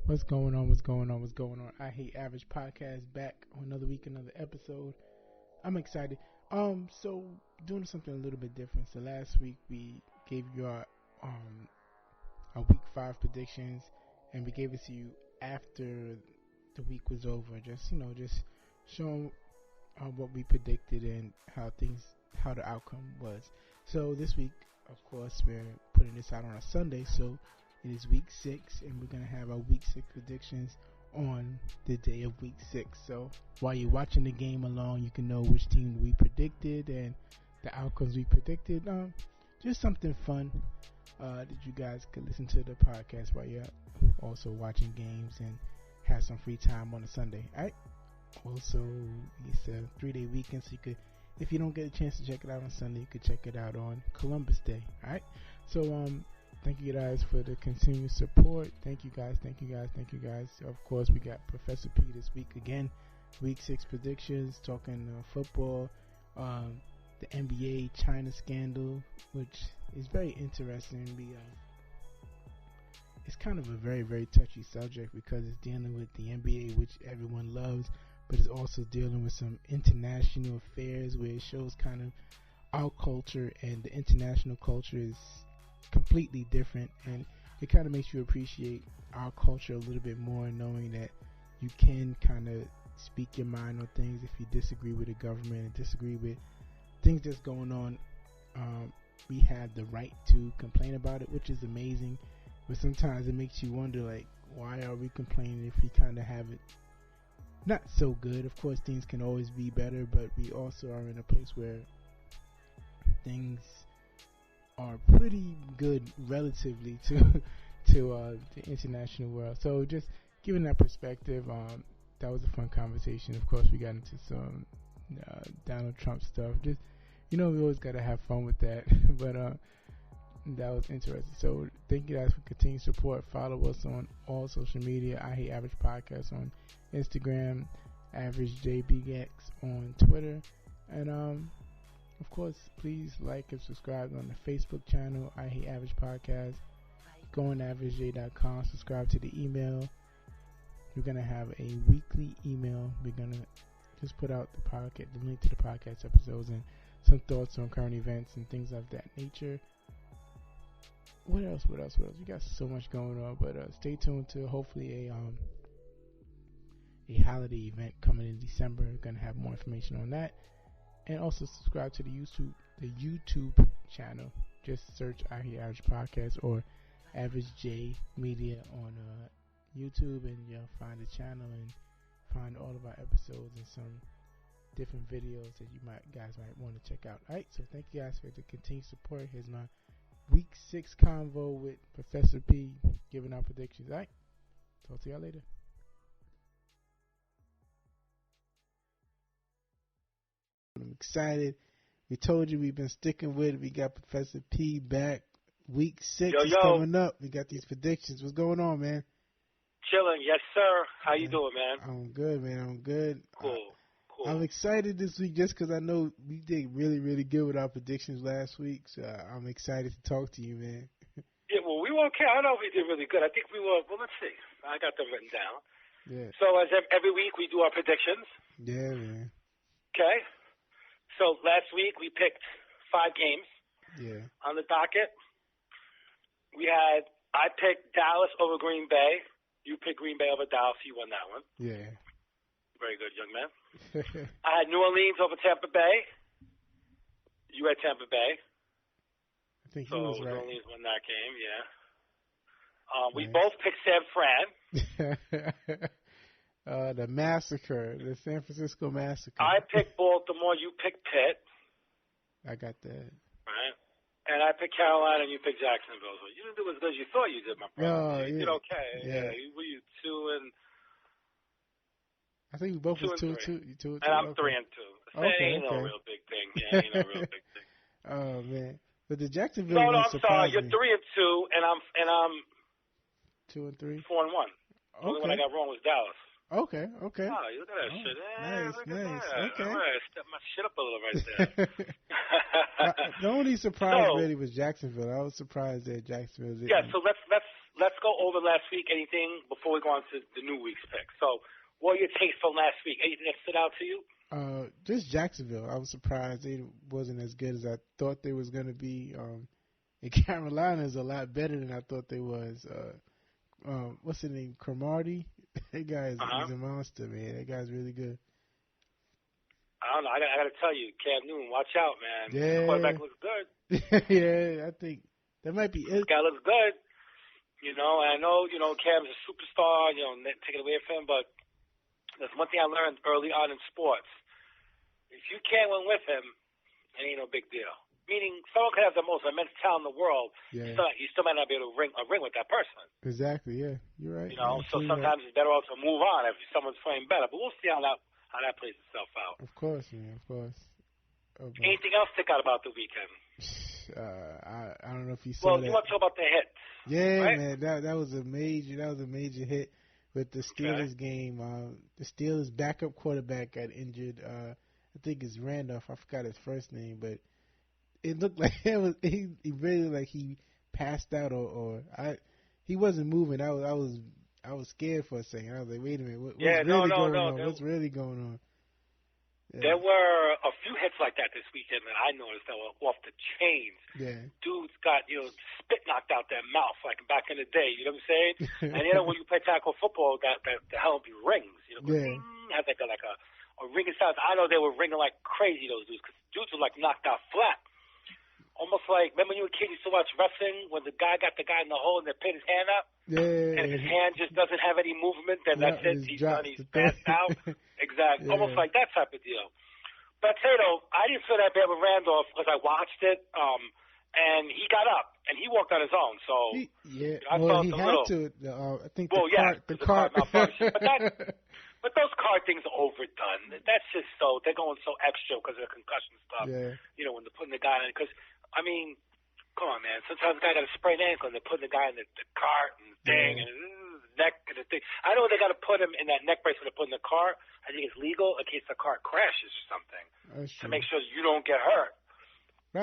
What's going on? What's going on? What's going on? I Hate Average Podcast back on another week, another episode. I'm excited. So doing something a little bit different. So last week we gave you our week 5 predictions, and we gave it to you after the week was over. Just showing what we predicted and how the outcome was. So this week, of course, we're putting this out on a Sunday, so it is week 6, and we're going to have our week 6 predictions on the day of week 6. So while you're watching the game along, you can know which team we predicted and the outcomes we predicted. Just something fun that you guys could listen to the podcast while you're also watching games and have some free time on a Sunday. All right. Also, it's a 3-day weekend, so you could, if you don't get a chance to check it out on Sunday, you could check it out on Columbus Day. All right. So thank you guys for the continued support. Thank you guys. Of course, we got Professor P this week again. Week 6 predictions, talking football, the NBA China scandal, which is very interesting. It's kind of a very, very touchy subject because it's dealing with the NBA, which everyone loves, but it's also dealing with some international affairs where it shows kind of our culture and the international culture is completely different, and it kind of makes you appreciate our culture a little bit more, knowing that you can kind of speak your mind on things if you disagree with the government and disagree with things that's going on. We have the right to complain about it, which is amazing, but sometimes it makes you wonder, like, why are we complaining if we kind of have it not so good? Of course, things can always be better, but we also are in a place where things are pretty good relatively to the international world. So just giving that perspective, that was a fun conversation. Of course, we got into some Donald Trump stuff. Just, we always got to have fun with that. But that was interesting. So thank you guys for continued support. Follow us on all social media. I Hate Average Podcast on Instagram, Average JBX on Twitter, and of course, please like and subscribe on the Facebook channel, I Hate Average Podcast. Go on averagej.com, subscribe to the email. We're going to have a weekly email. We're going to just put out the link to the podcast episodes and some thoughts on current events and things of that nature. What else? We got so much going on, but stay tuned to hopefully a holiday event coming in December. We're going to have more information on that. And also subscribe to the YouTube channel. Just search I Hate Average Podcast or Average J Media on YouTube, and you'll find the channel and find all of our episodes and some different videos that you guys might want to check out. Alright, so thank you guys for the continued support. Here's my week 6 convo with Professor P giving out predictions. Alright, talk to y'all later. I'm excited. We told you we've been sticking with it. We got Professor P back. Week 6 is coming up. We got these predictions. What's going on, man? Chilling, yes, sir. How you doing, man? I'm good, man. I'm good. Cool. I'm excited this week just because I know we did really, really good with our predictions last week. So I'm excited to talk to you, man. Yeah, well, we were okay. I don't know if we did really good. I think we were, well, let's see. I got them written down. Yeah. So as every week, we do our predictions. Yeah, man. Okay. So last week, we picked 5 games on the docket. I picked Dallas over Green Bay. You picked Green Bay over Dallas. You won that one. Yeah. Very good, young man. I had New Orleans over Tampa Bay. You had Tampa Bay. I think he was right. New Orleans won that game, yeah. We both picked San Fran. The massacre, the San Francisco massacre. I picked Baltimore. You picked Pitt. I got that. Right. And I picked Carolina, and you picked Jacksonville. So you didn't do as good as you thought you did, my brother. You did okay. Yeah. Were you 2 and? I think we both was 2 and 2. And I'm 3 and 2. So ain't no real big thing. Yeah, ain't no real big thing. Oh man, but the Jacksonville. No, I'm sorry. You're 3 and 2, and I'm 2 and 3. 4 and 1. The only one I got wrong was Dallas. Okay. Oh, you look at that shit. Nice. Okay. All right, step my shit up a little right there. The only surprise really was Jacksonville. I was surprised that Jacksonville didn't. Yeah, so let's let's go over last week. Anything before we go on to the new week's pick? So, what are your takes from last week? Anything that stood out to you? Just Jacksonville. I was surprised they wasn't as good as I thought they was going to be. And Carolina is a lot better than I thought they was. What's his name? Cromartie? That guy is he's a monster, man. That guy's really good. I don't know. I got to tell you, Cam Newton, watch out, man. Yeah. The quarterback looks good. Yeah, I think that might be it. This guy looks good. And I know, Cam's a superstar, take it away from him, but there's one thing I learned early on in sports. If you can't win with him, it ain't no big deal. Meaning, someone could have the most immense talent in the world, you still might not be able to ring with that person. Exactly, yeah. You're right. So sometimes it's better off to move on if someone's playing better. But we'll see how that plays itself out. Of course, man, of course. Anything else stick out about the weekend? I don't know if you saw that. Well, you want to talk about the hits. Yeah, right? Man, that was a major hit with the Steelers game. The Steelers' backup quarterback got injured. I think it's Randolph. I forgot his first name, but it looked like he really like he passed out or he wasn't moving. I was scared for a second. I was like, wait a minute, what's really going on? Yeah. There were a few hits like that this weekend that I noticed that were off the chains. Yeah. Dudes got, spit knocked out their mouth like back in the day, you know what I'm saying? And when you play tackle football, the helmet rings, has like a ringing sound. I know they were ringing like crazy, those dudes, because dudes were like knocked out flat. Almost like, remember when you were a kid, you used to watch wrestling when the guy got the guy in the hole and they pinned his hand up? Yeah. And his hand just doesn't have any movement, and that's it. He's done. He's passed out. Exactly. Yeah. Almost like that type of deal. But I tell you, though, I didn't feel that bad with Randolph because I watched it, and he got up, and he walked on his own. So I felt he a had little. To. I think the card malfunction. But those card things are overdone. That's just they're going so extra because of the concussion stuff. Yeah. When they're putting the guy in, because come on, man. Sometimes the guy got a sprained ankle and they're putting the guy in the cart and the thing and the neck and the thing. I know they got to put him in that neck brace when they put in the cart. I think it's legal in case the cart crashes or something to make sure you don't get hurt.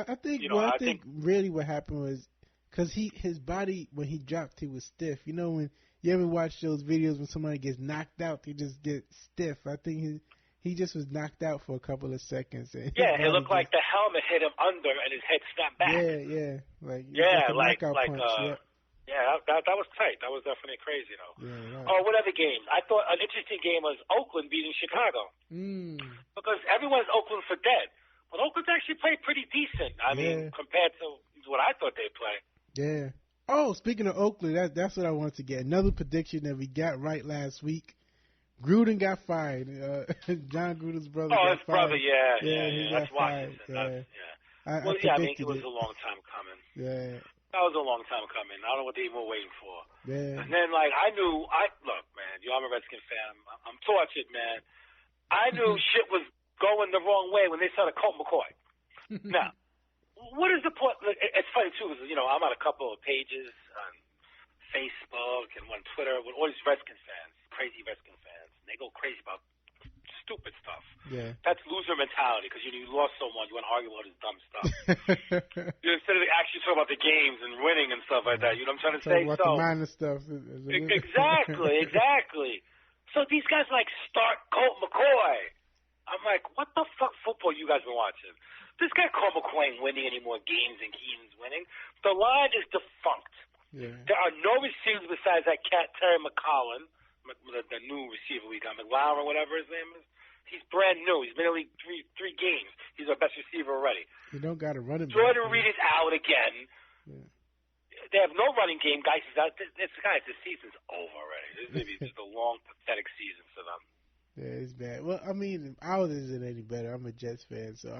I think really what happened was because his body when he dropped he was stiff. When you ever watch those videos when somebody gets knocked out, they just get stiff. I think he just was knocked out for a couple of seconds. It looked like the helmet hit him under and his head snapped back. Yeah. That was tight. That was definitely crazy, though. Yeah, right. Oh, what other games? I thought an interesting game was Oakland beating Chicago. Because everyone's Oakland for dead. But Oakland's actually played pretty decent. I mean, compared to what I thought they'd play. Yeah. Oh, speaking of Oakland, that's what I wanted to get. Another prediction that we got right last week. Gruden got fired. John Gruden's brother got his fired. brother, yeah. That's Washington. I it was a long time coming. Yeah. That was a long time coming. I don't know what they were waiting for. Yeah. And then, look, man, I'm a Redskins fan. I'm tortured, man. I knew shit was going the wrong way when they started Colt McCoy. Now, what is the point? It's funny, too, because, I'm on a couple of pages on Facebook and on Twitter with all these Redskins fans, crazy Redskins fans. And they go crazy about stupid stuff. Yeah. That's loser mentality because you lost someone, you want to argue about his dumb stuff. Instead of actually talking about the games and winning and stuff like that. You know what I'm trying to say? About the minor stuff. Exactly. So these guys start Colt McCoy. I'm like, what the fuck football you guys been watching? This guy Colt McCoy ain't winning any more games than Keenan's winning. The line is defunct. Yeah. There are no receivers besides that cat Terry McCollum, the new receiver we got, McLaurin, whatever his name is. He's brand new. He's been in the league three games. He's our best receiver already. You don't got to run him. Jordan Reed is out again. Yeah. They have no running game. Guys, the season's over already. This is going to be just a long, pathetic season for them. Yeah, it's bad. Well, I mean, ours isn't any better. I'm a Jets fan, so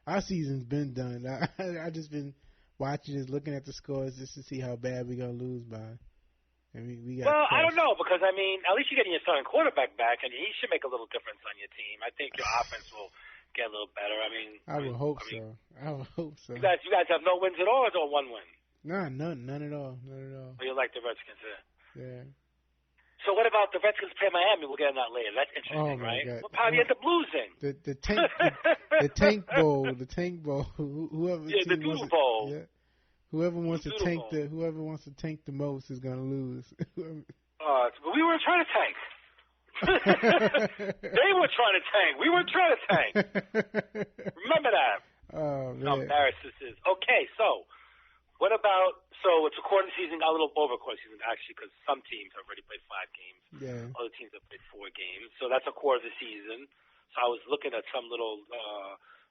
our season's been done. I just been watching this, looking at the scores just to see how bad we're going to lose by. I mean, I don't know, because, I mean, at least you're getting your starting quarterback back, and he should make a little difference on your team. I think your offense will get a little better. I would hope so. You guys have no wins at all, or one win? Nah, none at all. Well, you like the Redskins, yeah. So what about the Redskins play Miami? We'll get on that later. That's interesting, right? God. We'll probably end up losing. The tank bowl, whoever. Yeah, the Doodle Bowl. Yeah. Whoever wants to tank the most is gonna lose. But we weren't trying to tank. They were trying to tank. We weren't trying to tank. Remember that. Oh man. How embarrassed this is. Okay, so what about? So it's a quarter season, a little over quarter season actually, because some teams have already played 5 games. Yeah. Other teams have played 4 games. So that's a quarter of the season. So I was looking at some little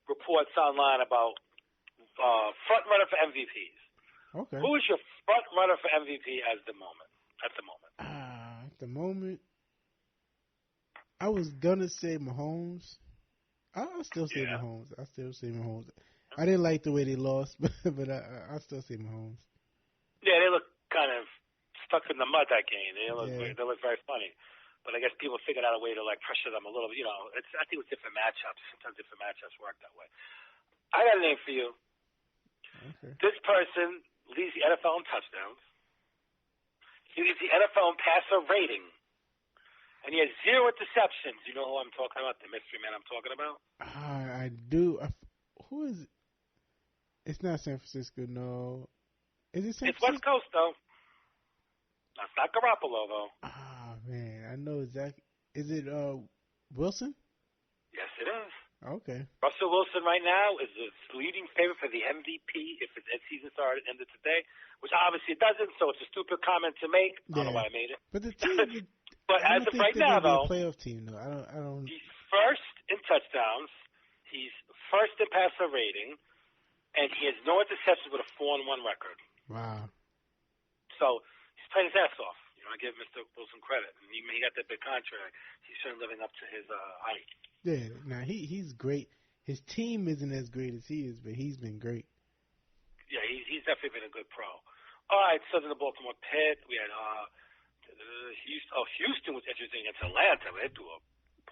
reports online about front runner for MVPs. Okay. Who is your front runner for MVP at the moment? At the moment, I was gonna say Mahomes. I'll still say Mahomes. I didn't like the way they lost, but I still say Mahomes. Yeah, they look kind of stuck in the mud that game. They look very funny. But I guess people figured out a way to like pressure them a little bit. You know, I think with different matchups. Sometimes different matchups work that way. I got a name for you. Okay. This person leads the NFL in touchdowns. He leads the NFL in passer rating. And he has 0 interceptions. You know who I'm talking about? The mystery man I'm talking about? I do. Who is it? It's not San Francisco, no. Is it San Francisco? It's West Coast, though. That's not Garoppolo, though. Man. I know exactly. Is it Wilson? Yes, it is. Okay. Russell Wilson right now is the leading favorite for the MVP if his season ended today, which obviously it doesn't, so it's a stupid comment to make. I don't know why I made it. But the team, but as of right now, though, a playoff team, though. I don't. He's first in touchdowns. He's first in passer rating, and he has no interceptions with a 4-1 record. Wow. So he's playing his ass off. You know, I give Mr. Wilson credit, and he got that big contract. He's certainly living up to his height. Yeah, now he's great. His team isn't as great as he is, but he's been great. Yeah, he's definitely been a good pro. All right, so then the Baltimore Pit. We had Houston was interesting against Atlanta. They threw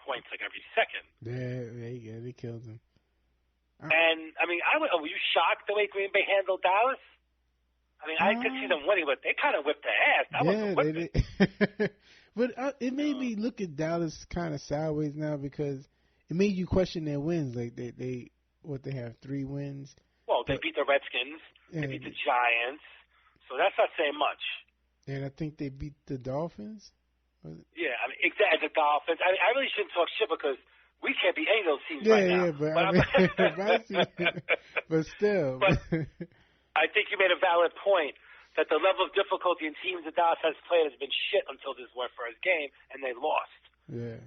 points like every second. Yeah, they killed him. And I mean, were you shocked the way Green Bay handled Dallas? I mean, I could see them winning, but they kind of whipped their ass. That was a whipping. But it made me look at Dallas kind of sideways now because it made you question their wins. Like they have 3 wins. Well, they beat the Redskins. They beat the Giants. So that's not saying much. And I think they beat the Dolphins. Yeah, I mean, exactly, the Dolphins. I mean, I really shouldn't talk shit because we can't beat any of those teams right now. But still. But I think you made a valid point that the level of difficulty in teams that Dallas has played has been shit until this was their first game, and they lost. Yeah.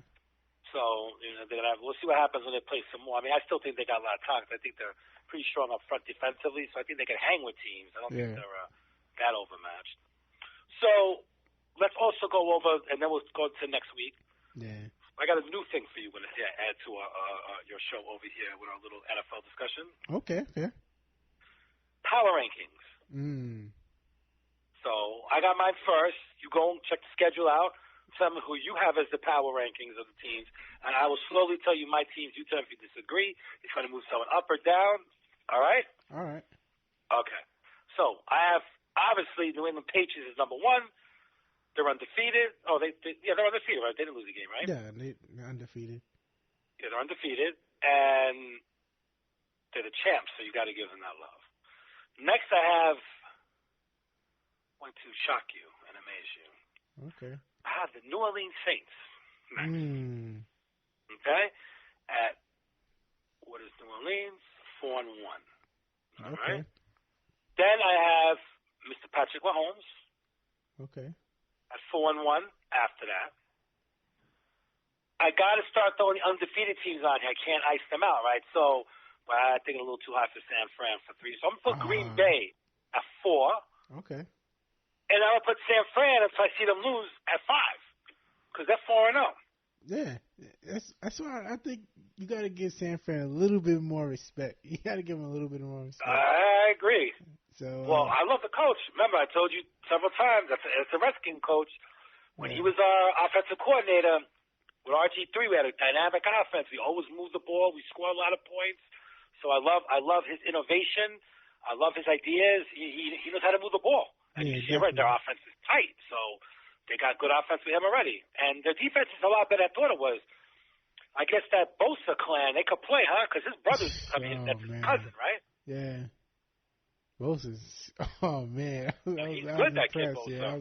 So, you know, we'll see what happens when they play some more. I mean, I still think they got a lot of talent. I think they're pretty strong up front defensively, so I think they can hang with teams. I don't think they're that overmatched. So let's also go over, and then we'll go to next week. Yeah. I got a new thing for you to add to your show over here with our little NFL discussion. Okay, fair. Power rankings. So I got mine first. You go and check the schedule out. Tell me who you have as the power rankings of the teams, and I will slowly tell you my teams. You tell me if you disagree. If you want to move someone up or down. All right? All right. Okay. So I have, obviously, New England Patriots is number 1. They're undefeated. Oh, they're undefeated, right? They didn't lose a game, right? Yeah, they're undefeated. Yeah, they're undefeated, and they're the champs, so you got to give them that love. Next, I have one to shock you and amaze you. Okay. I have the New Orleans Saints next. Okay? At, what is New Orleans? 4-1. All right? Then I have Mr. Patrick Mahomes. Okay. At 4-1 after that. I got to start throwing the undefeated teams on here. I can't ice them out, right? So, I think a little too high for San Fran for 3. So I'm going to put Green Bay at 4. Okay. And I'm going to put San Fran until I see them lose at 5. Because they're 4-0. Yeah. That's why I think you got to give San Fran a little bit more respect. You got to give them a little bit more respect. I agree. So, well, I love the coach. Remember, I told you several times, that's a Redskin coach. When he was our offensive coordinator with RG3, we had a dynamic offense. We always moved the ball. We scored a lot of points. So I love his innovation. I love his ideas. He knows how to move the ball. And you're right, their offense is tight. So they got good offense with him already. And their defense is a lot better than I thought it was. I guess that Bosa clan, they could play, huh? Because his brother's, that's his cousin, right? Yeah. Bosa's, oh man, He's I was good, that kid, impressed. Bosa. Yeah,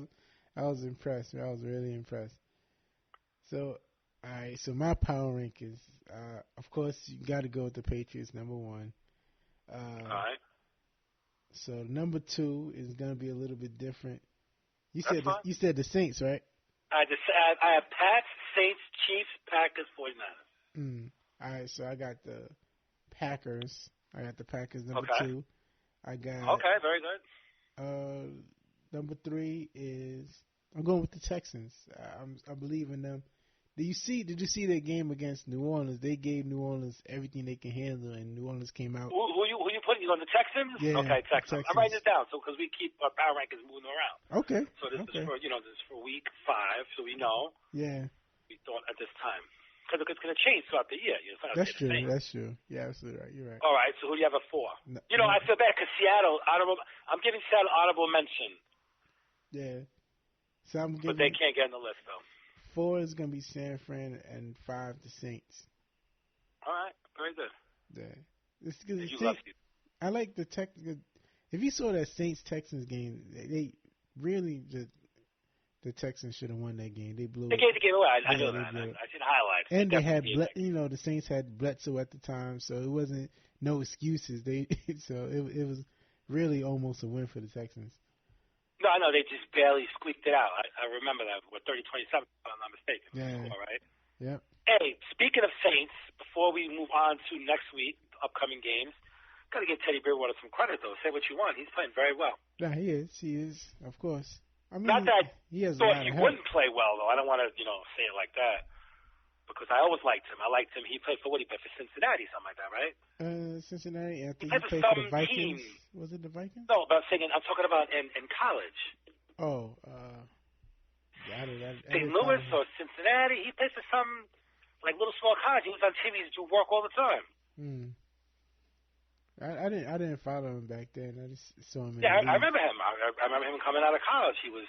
I was impressed. I was really impressed. So, all right. So my power rank is, of course, you got to go with the Patriots, number one. All right. So number two is gonna be a little bit different. That's fine. You said the Saints, right? I have Pats, Saints, Chiefs, Packers, 49ers. All right. So I got the Packers. I got the Packers number Okay. two. I got Okay, very good. number three is I'm going with the Texans. I believe in them. Did you see their game against New Orleans? They gave New Orleans everything they can handle, and New Orleans came out. Who you putting? You on the Texans? Yeah, Okay, Texans. Texans. I'm writing this down because we keep our power rankings moving around. Okay. So this is for week 5, so we know. Yeah. We thought at this time because it's going to change throughout the year. It's not That's the true. same. That's true. Yeah, absolutely right. You're right. All right. So who do you have at 4? No, I feel bad because Seattle. I'm giving Seattle honorable mention. Yeah. So I'm giving. But they can't get in the list though. 4 is gonna be San Fran, and 5 the Saints. All right. Very good. Yeah. It's because You love you. I like the technical. If you saw that Saints Texans game, they really the Texans should have won that game. They blew. They gave the game away. I know they that. blew it. I seen highlights. And they had, definitely the Saints had Bledsoe at the time, so it wasn't no excuses. So it was really almost a win for the Texans. No, I know. They just barely squeaked it out. I remember that. 30-27, if I'm not mistaken. Yeah. Score, right? Yep. Hey, speaking of Saints, before we move on to next week, upcoming games, got to give Teddy Bridgewater some credit, though. Say what you want. He's playing very well. Yeah, he is, of course. I mean, Not that he has thought a lot he of wouldn't play well, though. I don't want to, say it like that. Because I always liked him. I liked him. He played for what? He played for Cincinnati, something like that, right? Cincinnati. I think played he for played for the some Vikings. team. Was it the Vikings? No, but I'm talking about in college. Oh, St. Louis or Cincinnati. He played for some little small college. He was on TV. He used to do work all the time. I didn't follow him back then. I just saw him. Yeah, I remember him. I remember him coming out of college. He was,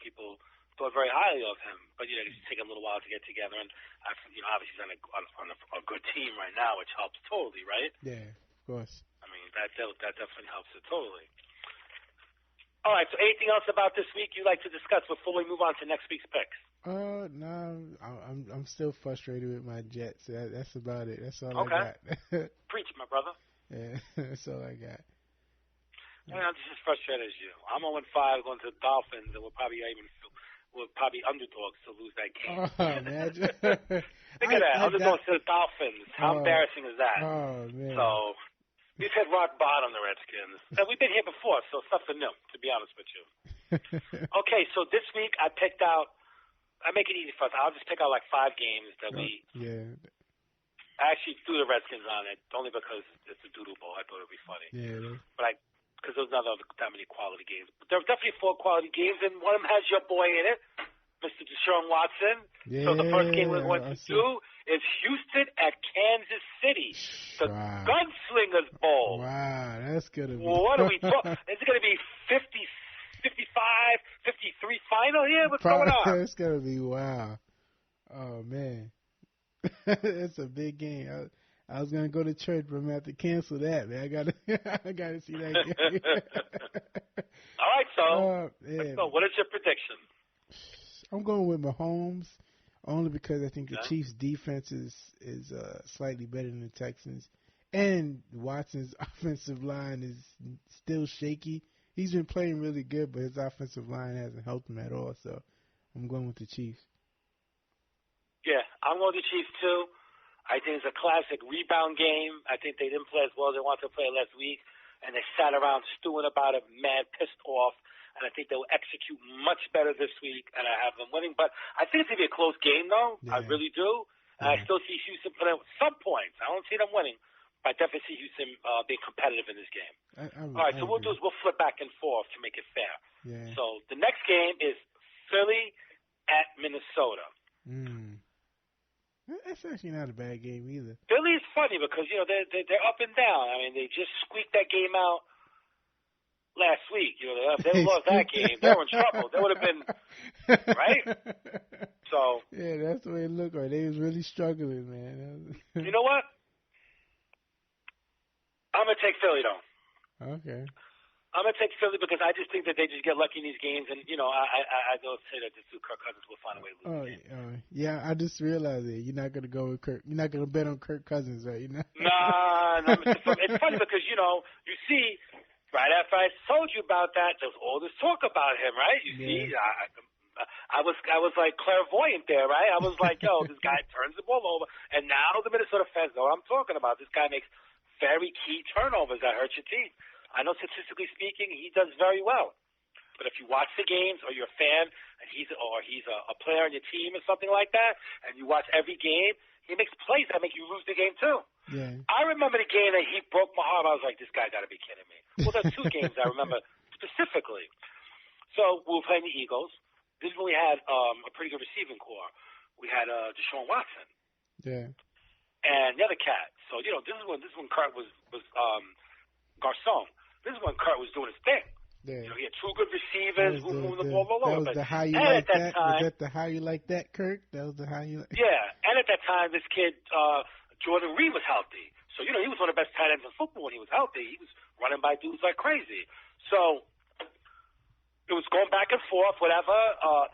people thought very highly of him. But it's taken a little while to get together, and obviously he's on a good team right now, which helps totally, right? Yeah, of course. I mean, that definitely helps it totally. All right. So, anything else about this week you'd like to discuss before we move on to next week's picks? No, I'm still frustrated with my Jets. That's about it. That's all I got. Preach, my brother. Yeah, that's all I got. Yeah, I'm just as frustrated as you. I'm 0-5 going to the Dolphins, and we're probably underdogs to lose that game. Oh, man. Think of that. Underdogs to the Dolphins. How embarrassing is that? Oh, man. So, we've hit rock bottom, the Redskins. And we've been here before, so it's nothing new, to be honest with you. Okay, so this week I picked out, I make it easy for us. I'll just pick out 5 games that we... Yeah. I actually threw the Redskins on it, only because it's a doodle ball. I thought it would be funny. Yeah. But because there's not that many quality games. But there are definitely 4 quality games, and one of them has your boy in it, Mr. Deshaun Watson. Yeah, so the first game we're going to do is Houston at Kansas City, the Gunslingers Bowl. Wow, that's going to be... Well, what are we talking? Is it going to be 50, 55, 53 final here? What's going on? It's going to be wow. Oh, man. It's a big game. I was gonna go to church, but I'm gonna have to cancel that, man. I gotta see that game. All right, so yeah. So what is your prediction? I'm going with Mahomes, only because I think the Chiefs' defense is slightly better than the Texans, and Watson's offensive line is still shaky. He's been playing really good, but his offensive line hasn't helped him at all. So I'm going with the Chiefs. Yeah, I'm going with the Chiefs too. I think it's a classic rebound game. I think they didn't play as well as they wanted to play last week, and they sat around stewing about it, mad, pissed off. And I think they'll execute much better this week, and I have them winning. But I think it's going to be a close game, though. Yeah. I really do. And I still see Houston putting up some points. I don't see them winning, but I definitely see Houston being competitive in this game. All right, so what we'll do is we'll flip back and forth to make it fair. Yeah. So the next game is Philly at Minnesota. That's actually not a bad game either. Philly is funny because they're up and down. I mean, they just squeaked that game out last week. If they lost that game, they were in trouble. They would have been right. So yeah, that's the way it looked like. They was really struggling, man. You know what? I'm gonna take Philly though. Okay. I'm gonna take Philly because I just think that they just get lucky in these games, and I don't say that this Kirk Cousins will find a way to lose. Yeah, I just realized it. You're not gonna go with Kirk. You're not gonna bet on Kirk Cousins, right? You're not. Nah, it's funny because you see, right after I told you about that, there's all this talk about him, right? You see, I was like clairvoyant there, right? I was like, yo, this guy turns the ball over, and now the Minnesota fans know what I'm talking about. This guy makes very key turnovers that hurt your team. I know statistically speaking, he does very well. But if you watch the games or you're a fan and he's a player on your team or something like that, and you watch every game, he makes plays that make you lose the game too. Yeah. I remember the game that he broke my heart. I was like, this guy got to be kidding me. Well, there's two games I remember specifically. So we were playing the Eagles. This is when we had a pretty good receiving core. We had Deshaun Watson. Yeah. And the other cat. So this is when Kurt was Garcon. This is when Kurt was doing his thing. Yeah. He had two good receivers who moved the ball all over. That was the how you like that? Was that the how you like that, Kirk? That was the how you like. Yeah, and at that time, this kid Jordan Reed was healthy, so he was one of the best tight ends in football when he was healthy. He was running by dudes like crazy. So it was going back and forth, whatever.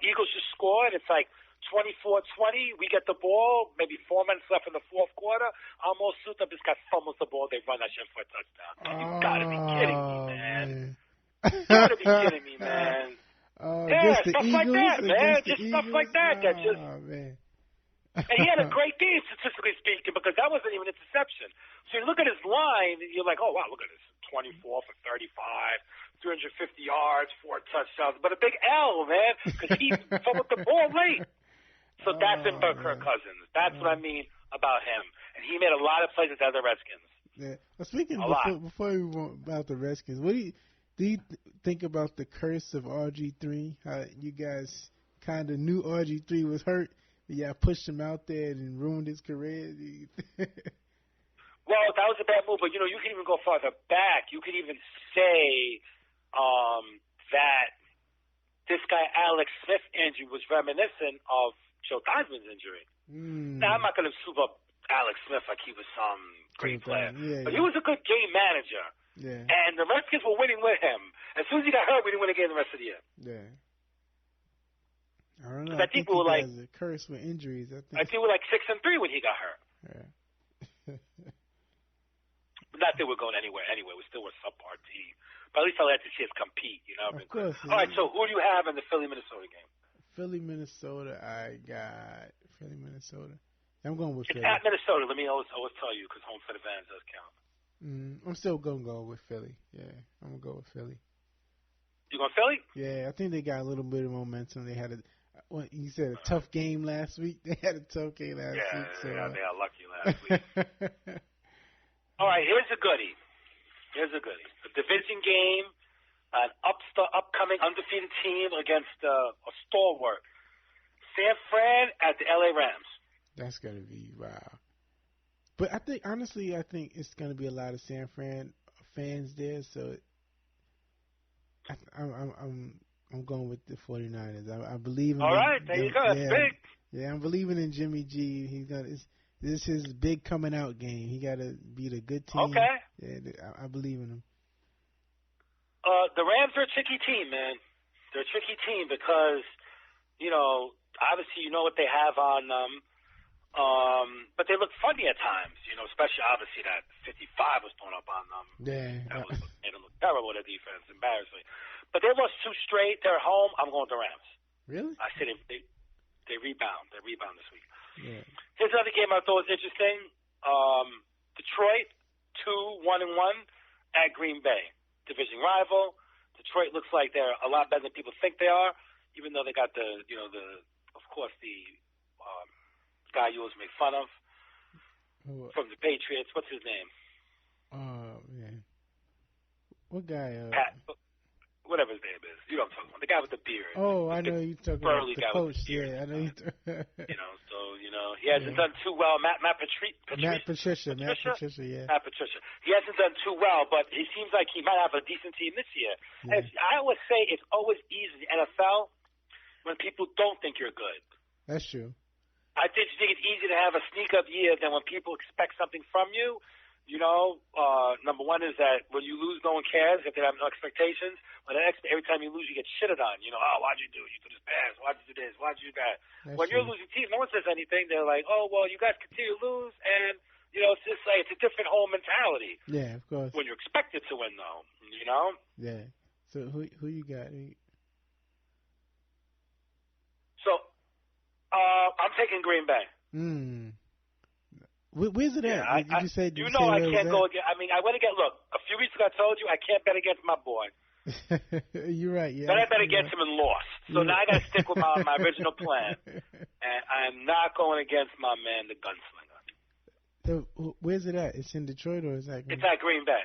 Eagles just scored. It's like 24-20. We get the ball. Maybe 4 minutes left in the fourth quarter. Almost suit up. This guy fumbles the ball. They run that shit for a touchdown. You gotta be kidding me, man. You gotta be kidding me, man. Yeah, stuff like that, man. Just stuff like that. That just. Man. And he had a great game, statistically speaking, because that wasn't even an interception. So you look at his line, and you're like, oh, wow, look at this. 24 for 35, 350 yards, 4 touchdowns. But a big L, man, because he fumbled the ball late. So that's in Kirk Cousins. That's what I mean about him. And he made a lot of plays against the Redskins. Yeah. Well, speaking before we went about the Redskins, what do you think about the curse of RG3? How you guys kind of knew RG3 was hurt, but y'all pushed him out there and ruined his career? Well, that was a bad move, but you can even go farther back. You could even say that this guy Alex Smith injury was reminiscent of Joe Theismann's injury. Now, I'm not going to soup up Alex Smith like he was some great player, but he was a good game manager. Yeah. And the Redskins were winning with him. As soon as he got hurt, we didn't win a game the rest of the year. Yeah. I don't know. I think we were like a curse with injuries. I think we were like 6-3 when he got hurt. Yeah. Not that we're going anywhere. Anyway, we still were a subpar team. But at least I like to see us compete. Of course. All right. So who do you have in the Philly-Minnesota game? Philly-Minnesota. I got Philly-Minnesota. I'm going with Philly. It's at Minnesota. Let me always tell you because home field advantage does count. I'm still going to go with Philly. Yeah, I'm going to go with Philly. You going Philly? Yeah, I think they got a little bit of momentum. They had you said a tough game last week. They had a tough game last week. So, yeah, they got lucky last week. All right, here's a goodie. A division game, an upcoming undefeated team against a stalwart. San Fran at the LA Rams. That's going to be wow. But I think it's going to be a lot of San Fran fans there. So I'm going with the 49ers. I believe in. All right, there you go. That's big. Yeah, I'm believing in Jimmy G. This is his big coming out game. He got to beat a good team. Okay. Yeah, I believe in him. The Rams are a tricky team, man. They're a tricky team because, obviously you know what they have on them. But they look funny at times, especially obviously that 55 was thrown up on them. Yeah. That made them look terrible, their defense, embarrassing. But they lost 2 straight. They're home. I'm going with the Rams. Really? I said they rebound. They rebound this week. Yeah. Here's another game I thought was interesting. Detroit, 2-1-1 at Green Bay. Division rival. Detroit looks like they're a lot better than people think they are, even though they got the guy you always make fun of from the Patriots. What's his name? Yeah. What guy? Pat, whatever his name is. You know what I'm talking about. The guy with the beard. Oh, I know you're talking about the coach. Yeah, I know you. He hasn't done too well. Matt Patricia. Matt Patricia, yeah. Matt Patricia. He hasn't done too well, but he seems like he might have a decent team this year. Yeah. I always say it's always easy in the NFL when people don't think you're good. That's true. I think it's easy to have a sneak-up year than when people expect something from you. Number one is that when you lose, no one cares if they have no expectations. But every time you lose, you get shitted on. Why'd you do it? You could have passed. Why'd you do this? Why'd you do that? When you're a losing team, no one says anything. They're like, oh, well, you guys continue to lose, and it's just like it's a different whole mentality. Yeah, of course. When you're expected to win, though, Yeah. So who you got? So, I'm taking Green Bay. Where's it at? Did you say? I can't go against. I mean, I went against. Look, a few weeks ago I told you I can't bet against my boy. You're right. Yeah. Then I bet against him and lost. So now I got to stick with my original plan, and I'm not going against my man, the gunslinger. So where's it at? It's in Detroit or is that? It's at Green Bay.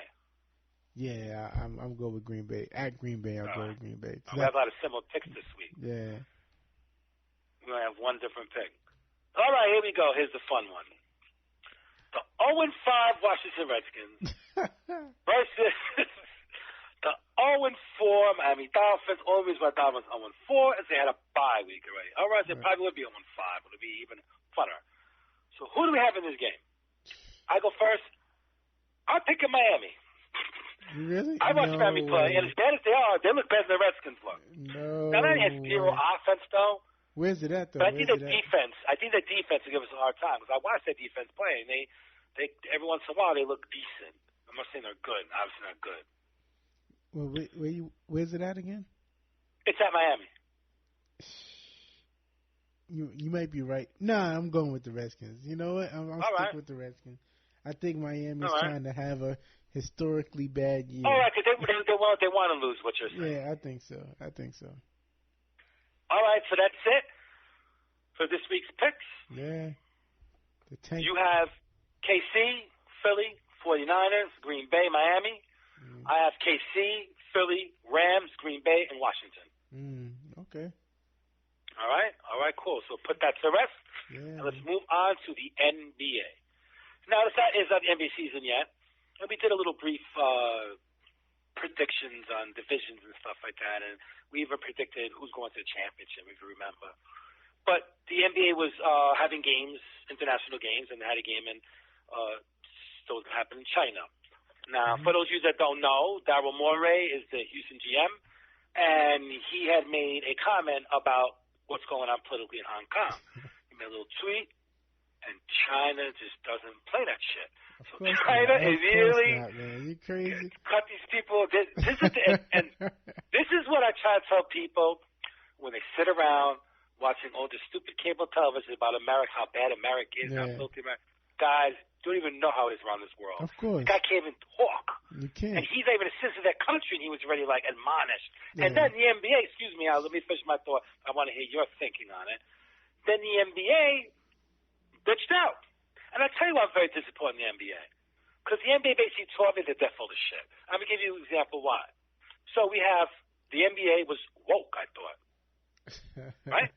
Yeah, I'm going with Green Bay. At Green Bay, I'll go with Green Bay. We have a lot of similar picks this week. Yeah. We only have one different pick. All right, here we go. Here's the fun one. The 0-5 Washington Redskins versus the 0-4 Miami Dolphins. Only reason why Dolphins 0-4 is they had a bye week already. Otherwise, they probably would be 0-5. It would be even funner. So who do we have in this game? I go first. I'm picking Miami. Really? I watched Miami play, and as bad as they are, they look better than the Redskins look. No. Now, they had zero offense, though. Where's it at, though? But I think the defense will give us a hard time because I watch their defense play, and they every once in a while they look decent. I'm not saying they're good. Obviously not good. Well, where's it at again? It's at Miami. You might be right. Nah, I'm going with the Redskins. You know what? I'm sticking with the Redskins. I think Miami's trying to have a historically bad year. All right, because they want to lose. What you're saying? Yeah, I think so. All right, so that's it for this week's picks. Yeah. You have KC, Philly, 49ers, Green Bay, Miami. I have KC, Philly, Rams, Green Bay, and Washington. Okay. All right, cool. So put that to rest, and let's move on to the NBA. Now, it's not the NBA season yet, and we did a little brief predictions on divisions and stuff like that, and we even predicted who's going to the championship, if you remember. But the NBA was having games, international games, and they had a game in still happening in China. Now, for those of you that don't know, Daryl Morey is the Houston GM, and he had made a comment about what's going on politically in Hong Kong. He made a little tweet, and China just doesn't play that shit. So China is really you crazy. Cut these people. This is what I try to tell people when they sit around watching all this stupid cable television about America, how bad America is, how filthy America. Guys, don't even know how it is around this world. Of course. The guy can't even talk. You can't. And he's not even a citizen of that country, and he was already, admonished. Yeah. And then the NBA, excuse me, let me finish my thought. I want to hear your thinking on it. Then the NBA bitched out. And I tell you why I'm very disappointed in the NBA. Because the NBA basically told me that they're full of shit. I'm going to give you an example why. So we have, the NBA was woke, I thought. Right?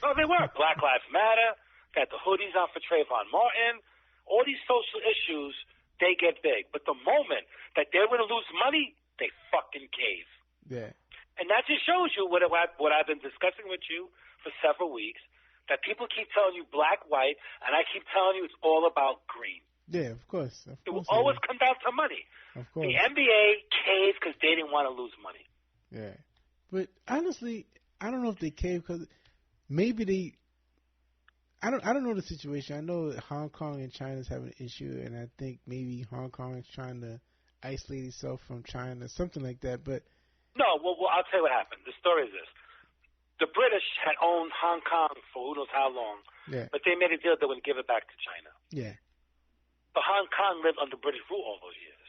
No, they weren't. Black Lives Matter. Got the hoodies on for Trayvon Martin. All these social issues, they get big. But the moment that they're going to lose money, they fucking cave. Yeah. And that just shows you what I've been discussing with you for several weeks, that people keep telling you black, white, and I keep telling you it's all about green. Yeah, of course. It will always come down to money. Of course. The NBA caved because they didn't want to lose money. Yeah. But honestly, I don't know if they caved because maybe they... I don't know the situation. I know Hong Kong and China's having an issue, and I think maybe Hong Kong is trying to isolate itself from China, something like that. But no, well, I'll tell you what happened. The story is this: the British had owned Hong Kong for who knows how long, but they made a deal they would give it back to China. Yeah. But Hong Kong lived under British rule all those years,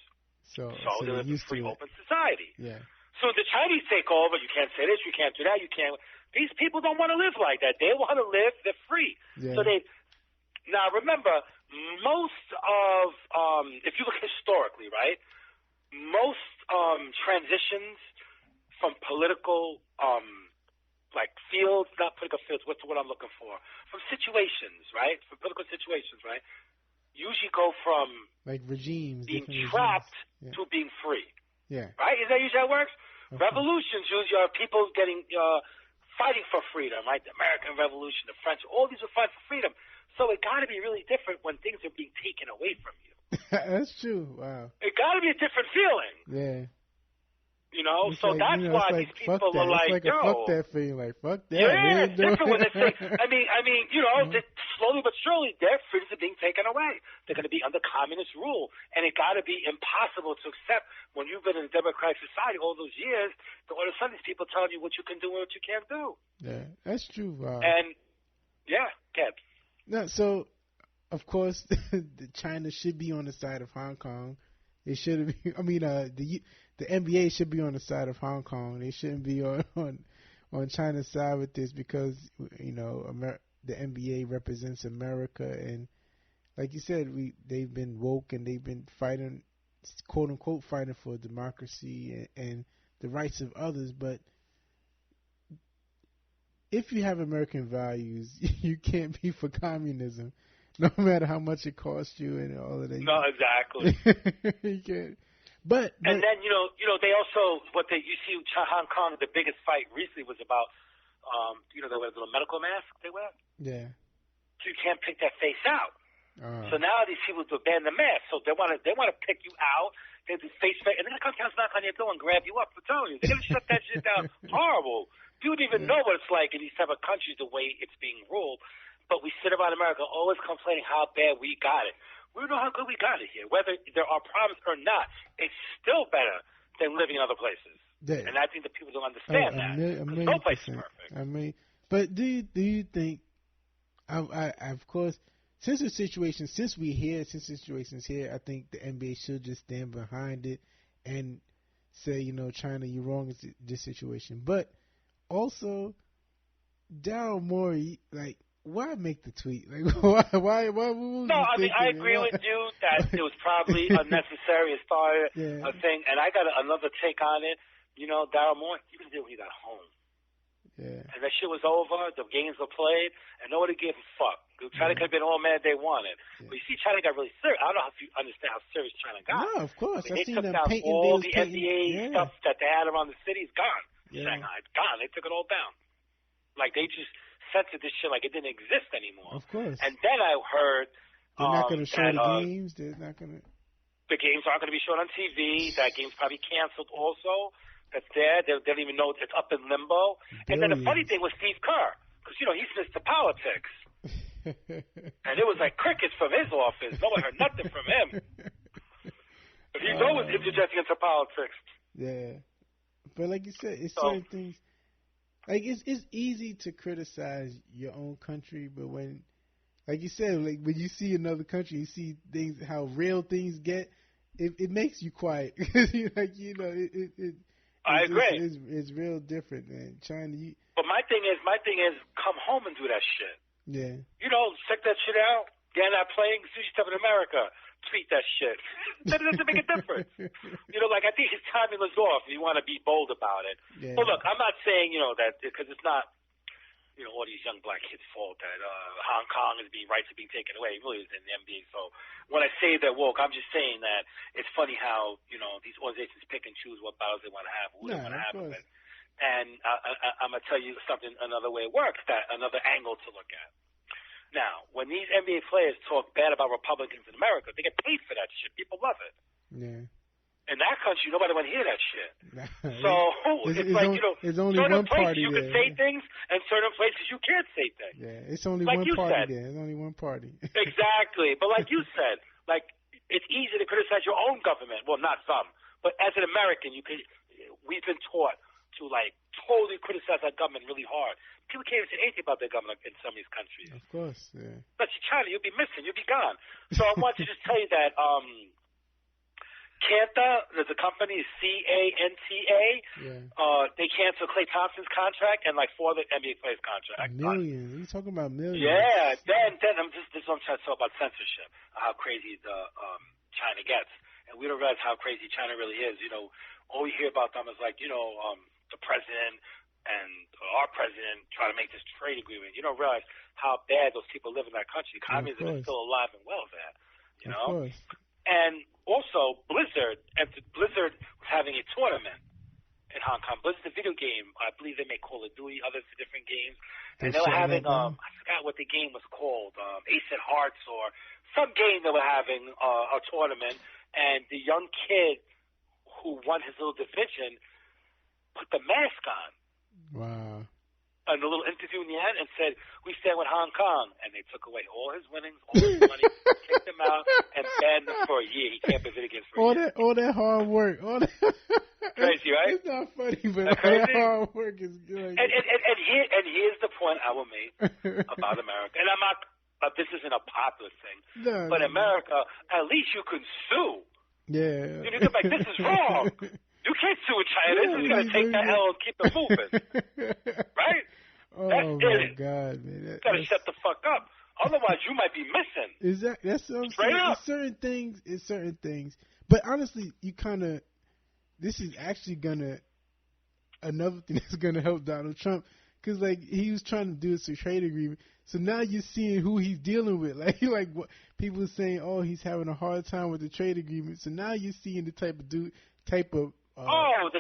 so they lived in a free, open society. Yeah. So the Chinese take over. You can't say this. You can't do that. You can't. These people don't want to live like that. They want to live. They're free. Yeah. So now remember, most of if you look historically, right, most transitions from political fields, not political fields. What's the word I'm looking for? From situations, right? From political situations, right? Usually go from regimes being trapped to being free. Yeah. Right? Is that usually how it works? Okay. Revolutions usually are people getting fighting for freedom, right? The American Revolution, the French, all these are fighting for freedom. So it got to be really different when things are being taken away from you. That's true. Wow. It got to be a different feeling. Yeah. You know, It's so like, that's why like, these people are it's like, like yo. a fuck that feeling. Like, fuck that. Yeah, it's different when they say, I mean, Mm-hmm. slowly but surely, their freedoms are being taken away. They're going to be under communist rule. And it got to be impossible to accept when you've been in a democratic society all those years, to all of a sudden these people telling you what you can do and what you can't do. Yeah, that's true. Wow. And, yeah, Kev. No, so, of course, China should be on the side of Hong Kong. They should be. I mean, the NBA should be on the side of Hong Kong. They shouldn't be on China's side with this because the NBA represents America, and like you said, they've been woke and they've been fighting, quote unquote, fighting for democracy and the rights of others. But if you have American values, you can't be for communism. No matter how much it costs you and all of that. No, exactly. You can't. But then they also you see Hong Kong. The biggest fight recently was about they wear the little medical mask they wear. Yeah. So you can't pick that face out. So now these people to ban the mask. So they want to pick you out. They do face, and they're gonna come knock on your door and grab you up. I'm telling you, they're gonna shut that shit down. Horrible. You don't even know what it's like in these type of countries the way it's being ruled. But we sit around America always complaining how bad we got it. We don't know how good we got it here. Whether there are problems or not, it's still better than living in other places. Yeah. And I think that people don't understand that. No place is perfect. But do you think, of course, since the situation's here, I think the NBA should just stand behind it and say, China, you're wrong in this situation. But also, Daryl Morey, like, why make the tweet? Like, why No, I mean, I agree with you that it was probably unnecessary as far as a thing. And I got another take on it. Daryl Morey, you can do it when you got home. Yeah. And that shit was over. The games were played, and nobody gave a fuck. China could have been all mad they wanted. Yeah. But you see, China got really serious. I don't know if you understand how serious China got. No, of course. They took down all the NBA stuff that they had around the city. It's gone. Yeah. Shanghai, it's gone. They took it all down. Like, they just censored this shit like it didn't exist anymore. Of course. And then I heard they're not going to show the games. They're not going to. The games aren't going to be shown on TV. That game's probably canceled also. That's there. They don't even know it's up in limbo. And then the funny thing was Steve Kerr, because he's Mr. Politics, and it was like crickets from his office. No one heard nothing from him. But he's always interjecting into politics. Yeah, but like you said, it's certain things. Like it's easy to criticize your own country, but when, like you said, like when you see another country, you see things, how real things get, it makes you quiet. I agree. It's real different, man. China. But my thing is, come home and do that shit. Yeah. Check that shit out. Get not playing sushi stuff in America. Tweet that shit. That doesn't make a difference. I think his timing was off. You want to be bold about it. Yeah. But look, I'm not saying, that because it's not, all these young black kids' fault that Hong Kong rights are being taken away. It really is in the NBA. So when I say they're woke, I'm just saying that it's funny how, these organizations pick and choose what battles they want to have, who they want to have with it. And I'm going to tell you something, another way it works, another angle to look at. Now, when these NBA players talk bad about Republicans in America, they get paid for that shit. People love it. Yeah. In that country, nobody want to hear that shit. So it's only certain one places party you there. can say things, and certain places you can't say things. Yeah, it's only like one you party said. there. It's only one party. Exactly. But like you said, it's easy to criticize your own government. Well, not some, but as an American, we've been taught to totally criticize our government really hard. People can't even say anything about their government in some of these countries. Of course, yeah. But China, you'll be missing. You'll be gone. So I want to just tell you that Canta, there's a company, CANTA. Yeah. They canceled Klay Thompson's contract and 4 other NBA players' contracts. Millions. You're talking about millions. Yeah. Then this is what I'm trying to talk about censorship, how crazy the China gets, and we don't realize how crazy China really is. All we hear about them is the president and our president trying to make this trade agreement. You don't realize how bad those people live in that country. Communism is still alive and well there. Of course. And also Blizzard was having a tournament in Hong Kong. Blizzard's a video game. I believe they make Call of Duty, other different games. And they were having I forgot forgot what the game was called, Ace at Hearts or some game they were having a tournament, and the young kid who won his little division put the mask on. Wow. And a little interview in the end and said, we stand with Hong Kong. And they took away all his winnings, all his money, kicked him out, and banned him for a year. He can't play video games for a year. All that hard work. Crazy, right? It's not funny, but all that hard work is good. And here's the point I will make about America. And I'm not, this isn't a popular thing. No, but America, at least you can sue. Yeah. You can be like, this is wrong. You can't sue in China. This is going to take that L and keep it moving. Right? Oh, my God, man. You got to shut the fuck up. Otherwise, you might be missing. That's what I'm Straight saying. up. It's certain things. But honestly, this is actually another thing that's going to help Donald Trump. Because, like, he was trying to do a trade agreement. So now you're seeing who he's dealing with. Like what people are saying, oh, he's having a hard time with the trade agreement. So now you're seeing the type of the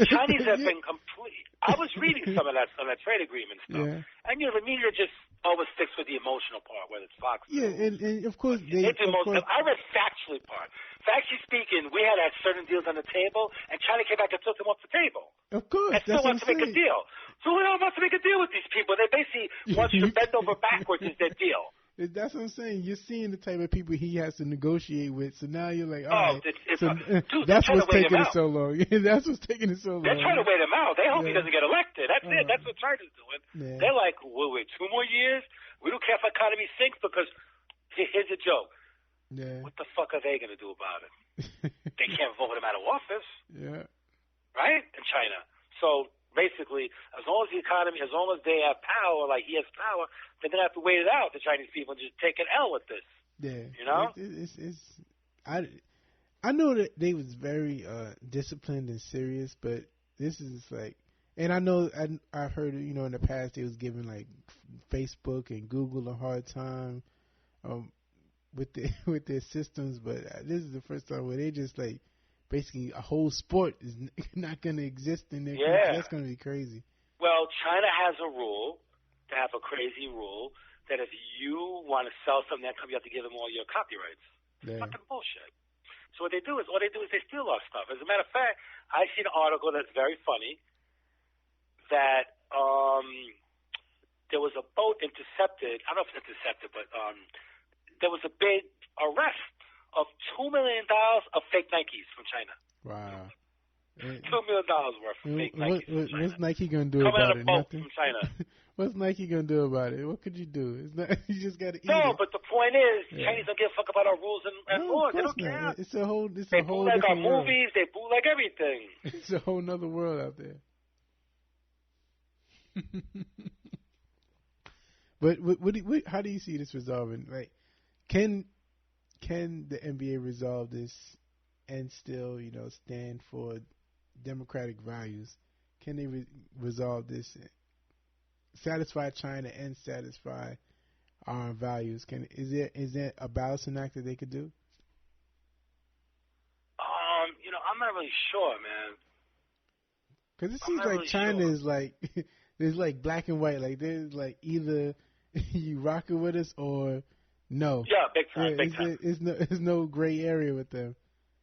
Chinese have been complete. I was reading some of that trade agreement stuff, and the media just always sticks with the emotional part, whether it's Fox. Yeah, and of course I read factually part. Factually speaking, we had certain deals on the table, and China came back and took them off the table. Of course, and still wants to make a deal. So we don't want to make a deal with these people. They basically want you to bend over backwards is their deal. That's what I'm saying. You're seeing the type of people he has to negotiate with. So now you're like, all right. Dude, that's what's taking it so long. That's what's taking it so long. They're trying to wait him out. They hope he doesn't get elected. That's it. That's what China's doing. Yeah. They're like, we'll wait 2 more years. We don't care if the economy sinks because here's a joke. Yeah. What the fuck are they going to do about it? They can't vote him out of office. Yeah. Right? In China. So basically, as long as they have power, like he has power, they're going to have to wait it out, the Chinese people, and just take an L with this. Yeah. You know? I know that they was very disciplined and serious, but this is like, and I know I heard, in the past they was giving like Facebook and Google a hard time with their systems, but this is the first time where they just like, basically, a whole sport is not going to exist in there. Yeah. That's going to be crazy. Well, China has a rule, to have a crazy rule, that if you want to sell something, you have to give them all your copyrights. It's fucking bullshit. So what they do is they steal our stuff. As a matter of fact, I seen an article that's very funny that there was a boat intercepted. I don't know if it's intercepted, but there was a big arrest of $2 million of fake Nikes from China. Wow. $2 million worth of fake Nikes from China. What's Nike going to do about it? Nothing. From China. What's Nike going to do about it? What could you do? You just got to eat it. No, but the point is, Chinese don't give a fuck about our rules and laws. They don't care. It's a whole they bootleg our movies. They bootleg everything. It's a whole nother world out there. But how do you see this resolving? Like, can the NBA resolve this and still, stand for democratic values? Can they resolve this, satisfy China and satisfy our values? Is there a balancing act that they could do? I'm not really sure, man. Because it seems like really China is like there's like black and white. Like there's like either you rocking with us or no. Yeah, big time, big time. There's no gray area with them.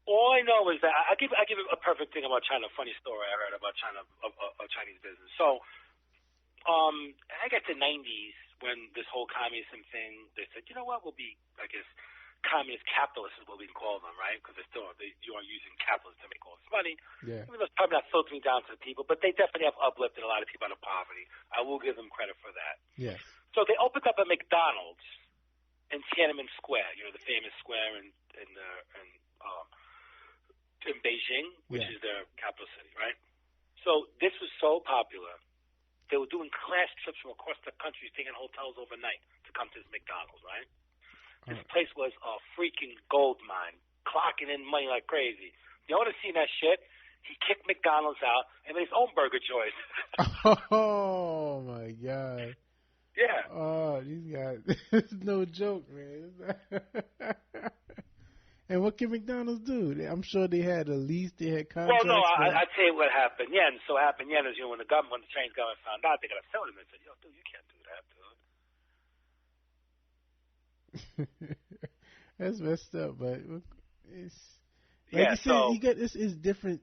All I know is that I give a perfect thing about China. A funny story I heard about China of Chinese business. So, I got the 90s when this whole communism thing. They said, you know what? We'll be, I guess, communist capitalists is what we can call them, right? Because you are using capitalism to make all this money. Yeah. I mean, that's probably not filtering down to the people, but they definitely have uplifted a lot of people out of poverty. I will give them credit for that. Yes. So they opened up a McDonald's in Tiananmen Square, the famous square in Beijing, which is their capital city, right? So this was so popular, they were doing class trips from across the country, taking hotels overnight to come to this McDonald's, right? This place was a freaking gold mine, clocking in money like crazy. The owner seen that shit. He kicked McDonald's out and made his own burger joint. Oh, my God. Yeah. Oh, these guys. It's no joke, man. And what can McDonald's do? I'm sure they had a lease, they had contracts. Well, no, I tell you what happened. Yeah, and so what happened, is when the Chinese government found out, they got to sell them and said, yo, dude, you can't do that, dude. That's messed up, but it's like you said. So You got this is different.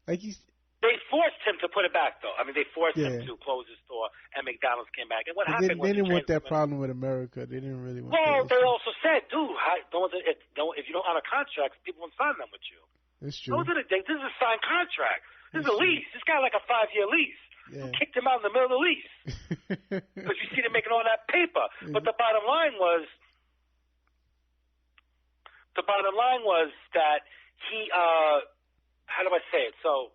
Like they forced him to put it back, though. I mean, they forced him Yeah. to close his store, and McDonald's came back. And what They happened was didn't want that Transwoman- problem with America. They didn't really want Well, that they issue. also said, dude, if you don't honor contracts, people won't sign them with you. That's true. Those are the things. This is a signed contract. This is a That's true. lease. This guy like a 5-year lease. Yeah. You kicked him out in the middle of the lease because you see them making all that paper. But the bottom line was that he. How do I say it? So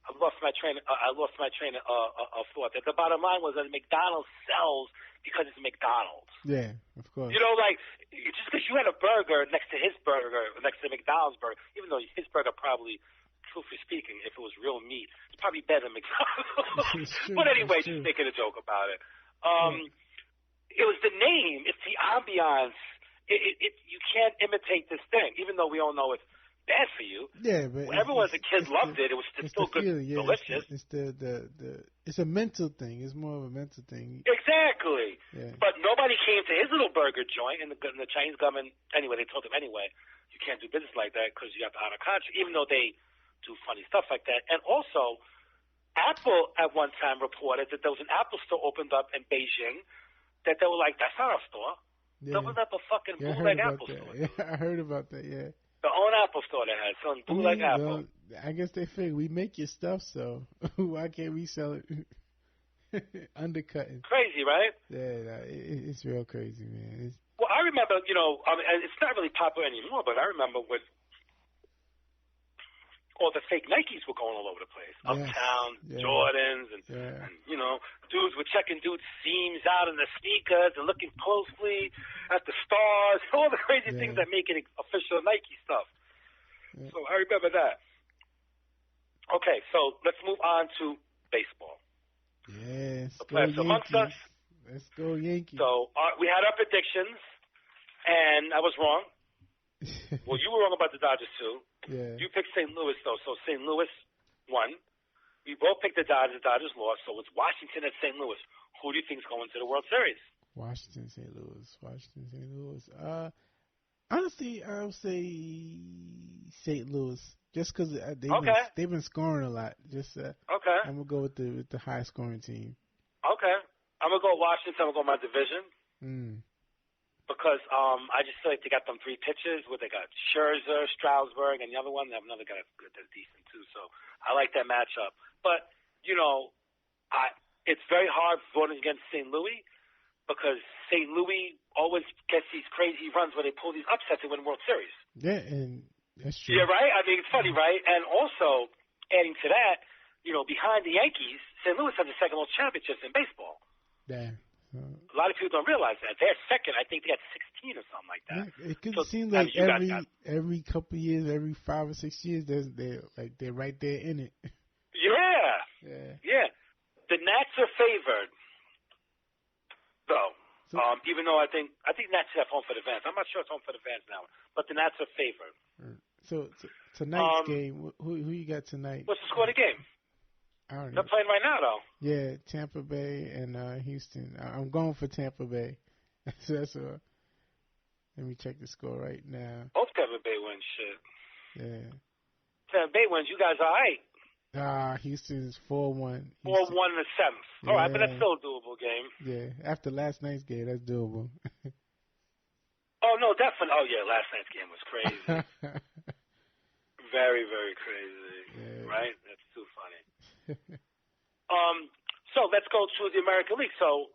I lost my train of thought. That the bottom line was that McDonald's sells because it's McDonald's. Yeah, of course. You know, like just because you had a burger next to his burger, next to McDonald's burger, even though his burger probably, truthfully speaking, if it was real meat, it's probably better than McDonald's. True, But anyway, it's true. just making a joke about it. It was the name, it's the ambiance. You can't imitate this thing, even though we all know it's bad for you. Yeah, but When everyone as a kid loved it. It was still good, feeling, yeah, delicious. It's it's a mental thing. It's more of a mental thing. Exactly. Yeah. But nobody came to his little burger joint, and the Chinese government, anyway, they told him anyway, you can't do business like that because you have to honor contract, even though they do funny stuff like that. And also, Apple at one time reported that there was an Apple store opened up in Beijing that they were like, that's not our store. Yeah. That was up a fucking Yeah, I bootleg heard about Apple that. store. Yeah, I heard about that. Yeah. The own Apple store they had, selling bootleg Apple. Well, I guess they figured we make your stuff, so why can't we sell it undercutting? Crazy, right? Yeah, it's real crazy, man. Well, I remember, and it's not really popular anymore, but I remember when all the fake Nikes were going all over the place. Yes. Uptown, Yeah. Jordans, and dudes were checking dudes' seams out in the sneakers and looking closely at the stars, all the crazy things that make it official Nike stuff. Yeah. So I remember that. Okay, so let's move on to baseball. Yes. The playoffs amongst us. Let's go Yankees. So we had our predictions, and I was wrong. Well, you were wrong about the Dodgers, too. Yeah. You picked St. Louis, though, so St. Louis won. We both picked the Dodgers. The Dodgers lost, so it's Washington at St. Louis. Who do you think's going to the World Series? Washington, St. Louis. Honestly, I would say St. Louis, just because they've been scoring a lot. Okay. I'm gonna go with the high scoring team. Okay. I'm gonna go with Washington. I'm gonna go with my division. Because I just feel like they got them 3 pitchers. They got Scherzer, Strasburg, and the other one. They have another guy that's decent too. So I like that matchup. But it's very hard voting against St. Louis because St.Louis always gets these crazy runs where they pull these upsets and win World Series. Yeah, and that's true. Yeah, right. I mean, it's funny, right? And also adding to that, behind the Yankees, St. Louis has the second most championships in baseball. Yeah. A lot of people don't realize that. They're second. I think they got 16 or something like that. Yeah, it could So, seem like you got that. every couple of years, every 5 or 6 years, they're right there in it. Yeah. Yeah. The Nats are favored, though. So, even though I think Nats have home for the fans. I'm not sure it's home for the fans now, but the Nats are favored. So tonight's game, who you got tonight? What's the score of the game? I don't know. They're playing right now, though. Yeah, Tampa Bay and Houston. I'm going for Tampa Bay. Let me check the score right now. Both Tampa Bay wins, shit. Yeah. Tampa Bay wins. You guys are all right. Houston's 4-1. 4-1 in the 7th. All right, but that's still a doable game. Yeah, after last night's game, that's doable. Oh, no, definitely. Oh, yeah, last night's game was crazy. Very, very crazy. Yeah. Right? That's too funny. So let's go to the American League. So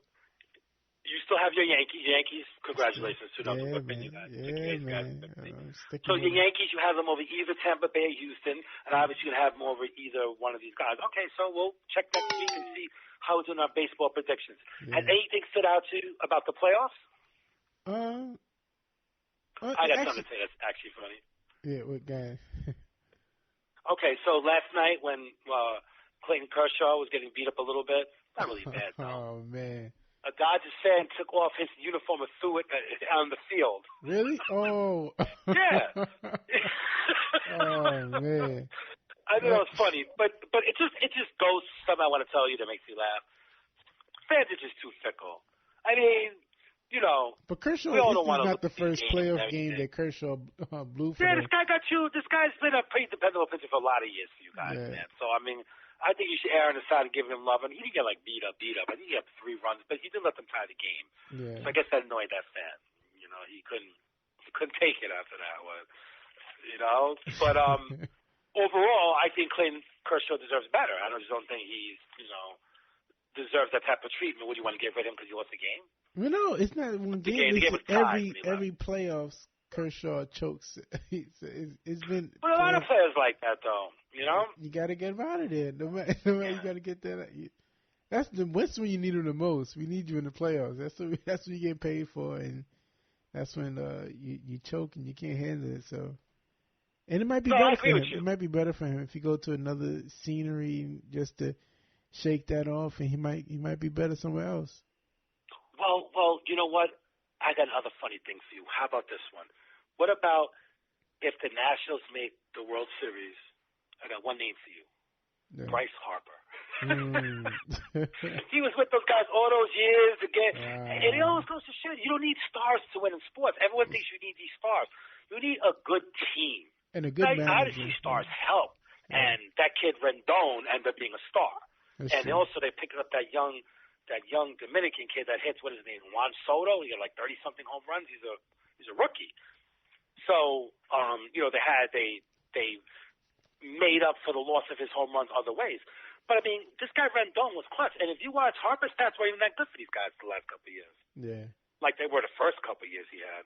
you still have your Yankees. Yankees, congratulations to them. Yeah, man. Yeah, man. So your Yankees, you have them over either Tampa Bay or Houston, and obviously you have them over either one of these guys. Okay, so we'll check next week and see how we're doing our baseball predictions. Yeah. Has anything stood out to you about the playoffs? I got something to say that's actually funny. Yeah, what guy? Okay, so last night when Clayton Kershaw was getting beat up a little bit, not really bad, Oh, though. man. A Dodgers fan took off his uniform and threw it on the field. Really? Oh. Yeah. Oh, man. I think that was funny, but it just goes to something I want to tell you that makes you laugh. Fans are just too fickle. I mean, you know, But Kershaw, we all this don't is want to not the first playoff game everything. that Kershaw blew for Yeah, them. this guy got you. This guy's been a pretty dependable pitcher for a lot of years for you guys, Yeah. man. So I mean, I think you should err on the side of giving him love. And he didn't get like beat up. I think he had 3 runs, but he didn't let them tie the game. Yeah. So I guess that annoyed that fan. You know, he couldn't take it after that one. You know, but overall, I think Clayton Kershaw deserves better. I just don't think he's, you know, deserves that type of treatment. Would you want to get rid of him because you lost the game? Well, no, it's not one game. The game It's was tied, every playoffs, Kershaw chokes. It's been. But a lot of players like that, though. You know, you got to get him out of there. No matter, you got to get that. That's when you need him the most. We need you in the playoffs. That's what you get paid for, and that's when you choke and you can't handle it. So, and it might be better for him. It might be better for him if you go to another scenery just to shake that off, and he might be better somewhere else. Well, you know what? I got another funny thing for you. How about this one? What about if the Nationals make the World Series? I got one name for you. Yeah. Bryce Harper. He was with those guys all those years again. And it always goes to show you don't need stars to win in sports. Everyone thinks you need these stars. You need a good team. And a good manager. Obviously, stars help. Yeah. And that kid Rendon ended up being a star. That's and true. Also, they picked up that young Dominican kid that hits, what is his name, Juan Soto. He got like 30-something home runs. He's a rookie. So, you know, they made up for the loss of his home runs other ways. But I mean, this guy Rendon was clutch. And if you watch, Harper's stats weren't even that good for these guys the last couple of years. Yeah. Like they were the first couple of years he had.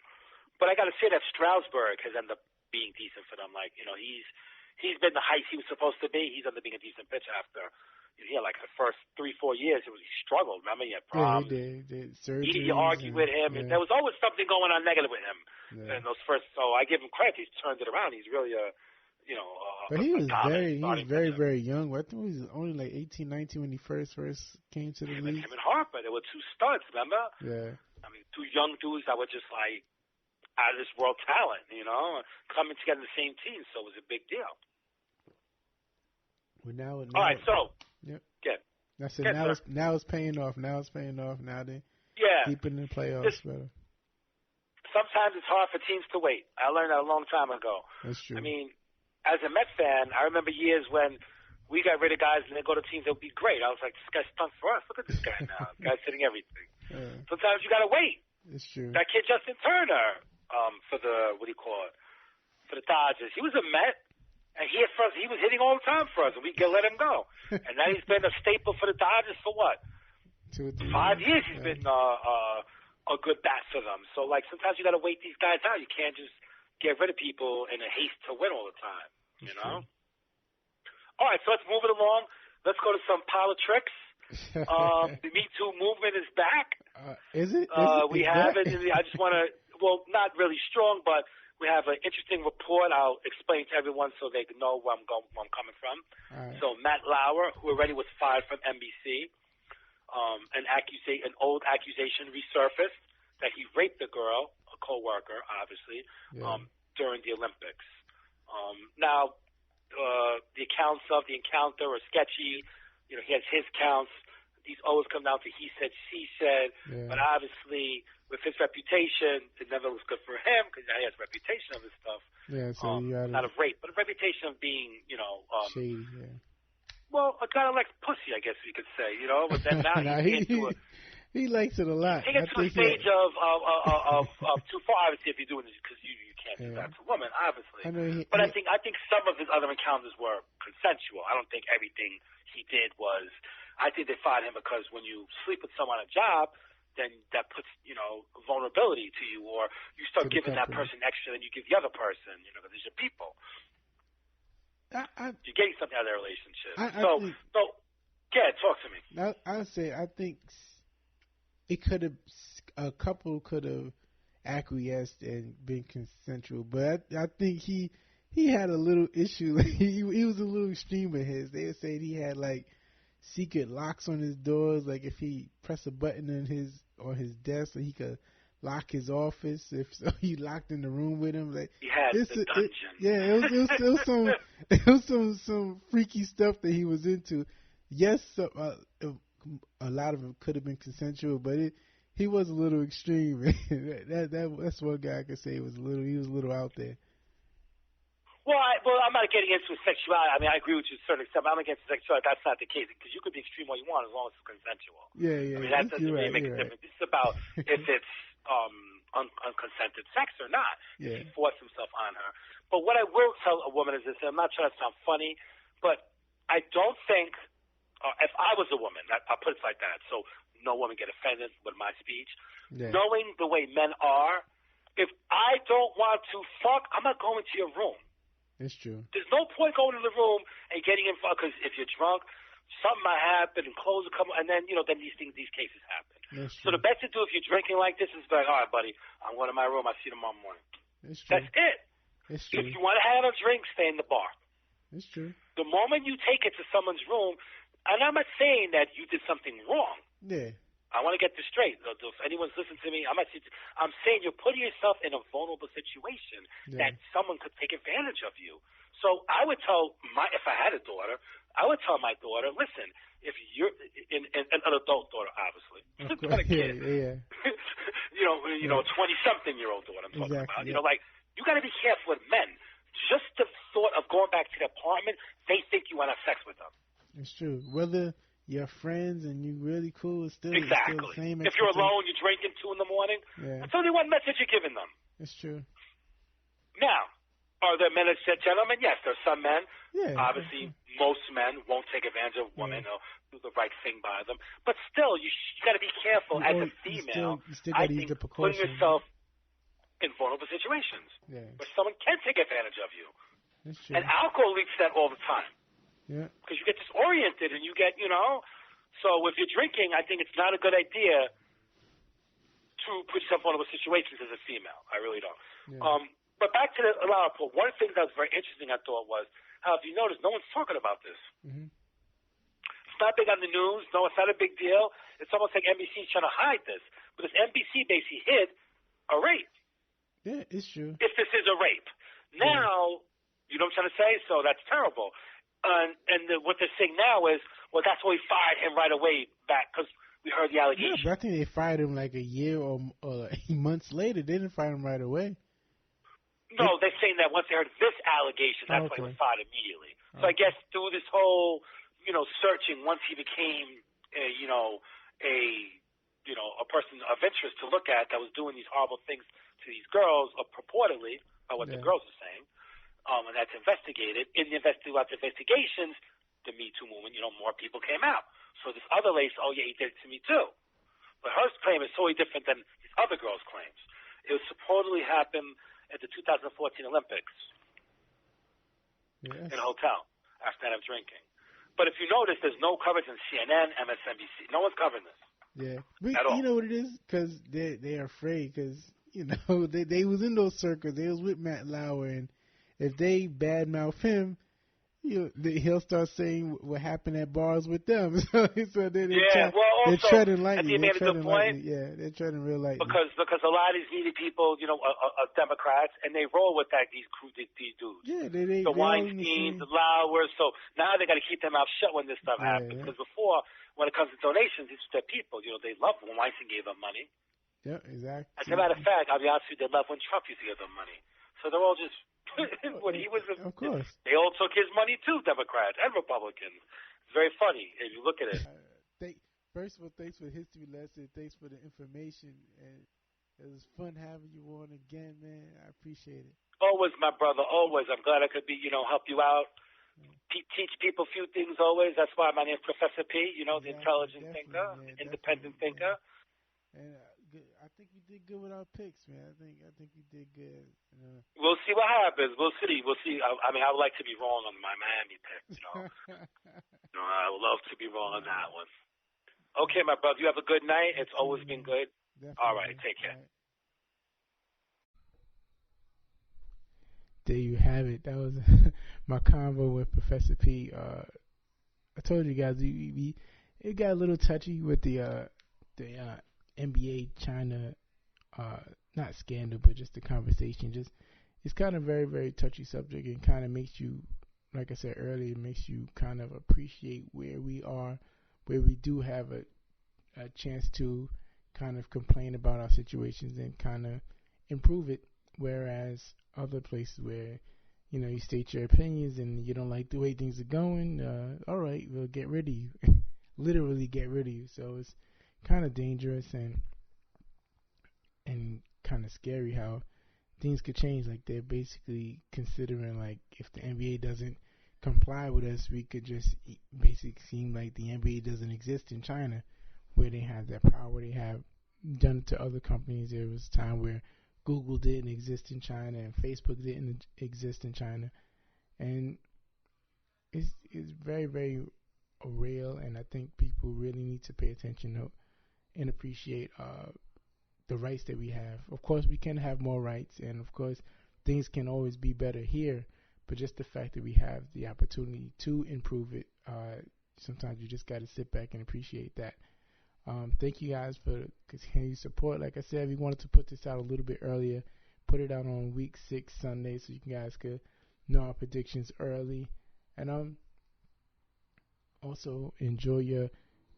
But I got to say that Strasburg has ended up being decent for them. Like, you know, he's been the heights he was supposed to be. He's ended up being a decent pitcher after. He had like the first 3-4 years, he struggled. Remember, he had problems. Yeah, he did. Surgeries. You argued with him. Yeah. There was always something going on negative with him. Yeah. In those first, so I give him credit. He's turned it around. He's really But he was very, very young. I think he was only like 18, 19 when he first came to the league. Him and Harper, they were 2 studs. Remember? Yeah. I mean, 2 young dudes that were just like out of this world talent. You know, coming together in the same team. So it was a big deal. Well, now all right, so. Yep. Yeah. That's it. Now it's paying off. Now they deep in the playoffs. Sometimes it's hard for teams to wait. I learned that a long time ago. That's true. I mean, as a Met fan, I remember years when we got rid of guys and they go to teams that would be great. I was like, this guy's stunk for us. Look at this guy now. This guy's hitting everything. Yeah. Sometimes you got to wait. It's true. That kid Justin Turner for the for the Dodgers. He was a Met. And he was hitting all the time for us, and we let him go. And now he's been a staple for the Dodgers for what? 2 or 3 5 years he's been a good bat for them. So, like, sometimes you got to wait these guys out. You can't just get rid of people in a haste to win all the time, you know? All right, so let's move it along. Let's go to some politics. The Me Too movement is back. Is it? We have it. I just want to, well, not really strong, but we have an interesting report. I'll explain to everyone so they can know where I'm coming from. Right. So Matt Lauer, who already was fired from NBC, an old accusation resurfaced that he raped a girl, a co-worker, obviously, during the Olympics. Now, the accounts of the encounter are sketchy. You know, he has his counts. These always come down to he said, she said. Yeah. But obviously, with his reputation, it never was good for him because he has a reputation of this stuff. Yeah, so not of rape, but a reputation of being, you know, shady. Yeah. Well, a guy that likes pussy, I guess we could say, you know. But then now he likes it a lot. He gets to a stage of too far, obviously, if you're doing this because you can't do that to a woman, obviously. I think some of his other encounters were consensual. I don't think everything he did was. I think they fired him because when you sleep with someone on a job, then that puts, you know, vulnerability to you, or you start giving that person extra than you give the other person, you know, because these are people. You're getting something out of their relationship. Talk to me. I think a couple could have acquiesced and been consensual, but I think he had a little issue. he was a little extreme with his. They were saying he had like secret locks on his doors, like if he pressed a button on his desk so he could lock his office. If so, he locked in the room with him. Like he had the dungeon. It was some freaky stuff that he was into. Yes, a lot of it could have been consensual, but he was a little extreme. That's one guy I could say was he was a little out there. Well, I'm not getting into sexuality. I mean, I agree with you to a certain extent, but I'm against sexuality. That's not the case, because you could be extreme all you want as long as it's consensual. Yeah. I mean, that doesn't really make a difference. This is about if it's unconsented sex or not. Yeah. If he forced himself on her. But what I will tell a woman is this, and I'm not trying to sound funny, but I don't think, if I was a woman, I'll put it like that, so no woman get offended with my speech, knowing the way men are, if I don't want to fuck, I'm not going to your room. It's true. There's no point going to the room and getting in, because if you're drunk, something might happen and clothes will come, and then these cases happen. So the best to do if you're drinking like this is like, all right, buddy, I'm going to my room. I'll see you tomorrow morning. It's true. That's it. It's true. If you want to have a drink, stay in the bar. It's true. The moment you take it to someone's room, and I'm not saying that you did something wrong. Yeah. I want to get this straight. If anyone's listening to me, I'm saying you're putting yourself in a vulnerable situation that someone could take advantage of you. So I would tell if I had a daughter, I would tell my daughter, listen, if you're an adult daughter, obviously, not a kid, yeah. 20-something-year-old daughter I'm talking about. Yeah. Like, you got to be careful with men. Just the thought of going back to the apartment, they think you want to have sex with them. It's true. Whether you're friends and you really cool, it's still exactly. It's still the same. If you're alone, you're drinking 2 a.m, that's only one message you're giving them. It's true. Now, are there men that said gentlemen? Yes, there are some men. Yeah. Obviously, most men won't take advantage of women or do the right thing by them. But still, you got to be careful as a female. You still got to use the precaution. Putting yourself in vulnerable situations where someone can take advantage of you. That's true. And alcohol leads to that all the time. Yeah. Because you get disoriented and you get, So if you're drinking, I think it's not a good idea to put yourself in vulnerable situations as a female. I really don't. Yeah. But back to the Alana Pool. One thing that was very interesting, I thought, was how, if you notice, no one's talking about this. Mm-hmm. It's not big on the news. No, it's not a big deal. It's almost like NBC's trying to hide this. But this NBC basically hid a rape. Yeah, it's true. If this is a rape. Now, you know what I'm trying to say? So that's terrible. What they're saying now is, well, that's why we fired him right away back, because we heard the allegation. Yeah, but I think they fired him like a year or 8 months later. They didn't fire him right away. No, they're saying that once they heard this allegation, that's why he was fired immediately. So I guess through this whole, searching, once he became a person of interest to look at that was doing these horrible things to these girls, or purportedly, by what the girls are saying, and that's investigated. In the investigations, the Me Too movement, more people came out. So this other lady said, oh, yeah, he did it to me too. But her claim is totally different than these other girls' claims. It was supposedly happened at the 2014 Olympics in a hotel after that of drinking. But if you notice, there's no coverage in CNN, MSNBC. No one's covering this. Yeah. But at all. You know what it is? Because they're afraid, because, they was in those circles. They was with Matt Lauer, and if they badmouth him, he'll start saying what happened at bars with them. So they're treading lightly. They're treading lightly. Yeah, they're treading real lightly. Because a lot of these needy people, are Democrats, and they roll with these dudes. Yeah, the Weinsteins, the Laurers. So now they got to keep their mouth shut when this stuff happens. Because before, when it comes to donations, these are people. They love when Weinstein gave them money. Yeah, exactly. As a matter of fact, I'll be honest with you, they love when Trump used to give them money. So they're all just. When he was, of course, they all took his money too, Democrats and Republicans. It's very funny if you look at it. First of all, thanks for the history lesson. Thanks for the information, and it was fun having you on again, man. I appreciate it. Always, my brother. Always. I'm glad I could be, help you out, teach people a few things. Always. That's why my name's Professor P. The intelligent thinker, independent thinker. And I think you did good with our picks, man. I think you did good. We'll see what happens. We'll see. I would like to be wrong on my Miami pick. I would love to be wrong on that one. Okay, my brother. You have a good night. It's always been good. Definitely. All right. Take care. Right. There you have it. That was my convo with Professor P. I told you guys it got a little touchy with the NBA China, not scandal, but just the conversation. It's kind of very, very touchy subject, and kind of makes you, like I said earlier, makes you kind of appreciate where we are, where we do have a chance to kind of complain about our situations and kind of improve it. Whereas other places where, you state your opinions and you don't like the way things are going, all right, we'll get rid of you. Literally get rid of you. So it's kind of dangerous and kind of scary how things could change. Like, they're basically considering, like, if the NBA doesn't comply with us, we could just basically seem like the NBA doesn't exist in China, where they have that power. They have done it to other companies. There was a time where Google didn't exist in China and Facebook didn't exist in China, and it's very, very real. And I think people really need to pay attention to and appreciate the rights that we have. Of course, we can have more rights, and of course, things can always be better here. But just the fact that we have the opportunity to improve it, sometimes you just got to sit back and appreciate that. Thank you guys for continued support. Like I said, we wanted to put this out a little bit earlier, put it out on week 6 Sunday, so you guys could know our predictions early. And also enjoy your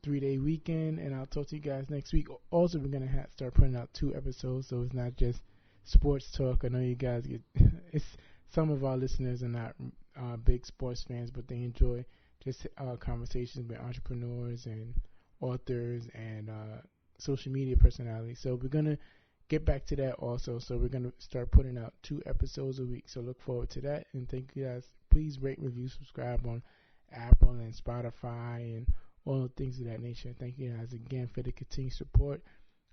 3-day weekend, and I'll talk to you guys next week. Also, we're going to start putting out 2 episodes, so it's not just sports talk. I know you guys get some of our listeners are not big sports fans, but they enjoy just conversations with entrepreneurs and authors and social media personalities. So we're going to get back to that also. So we're going to start putting out 2 episodes a week. So look forward to that. And thank you guys. Please rate, review, subscribe on Apple and Spotify and all things of that nature. Thank you guys again for the continued support.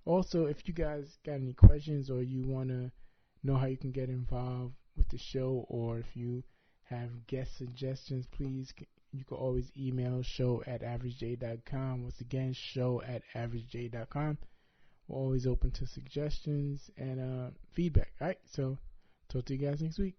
Also, if you guys got any questions or you want to know how you can get involved with the show, or if you have guest suggestions, please, you can always email show@averagej.com. Once again, show@averagej.com. We're always open to suggestions and feedback. All right, so talk to you guys next week.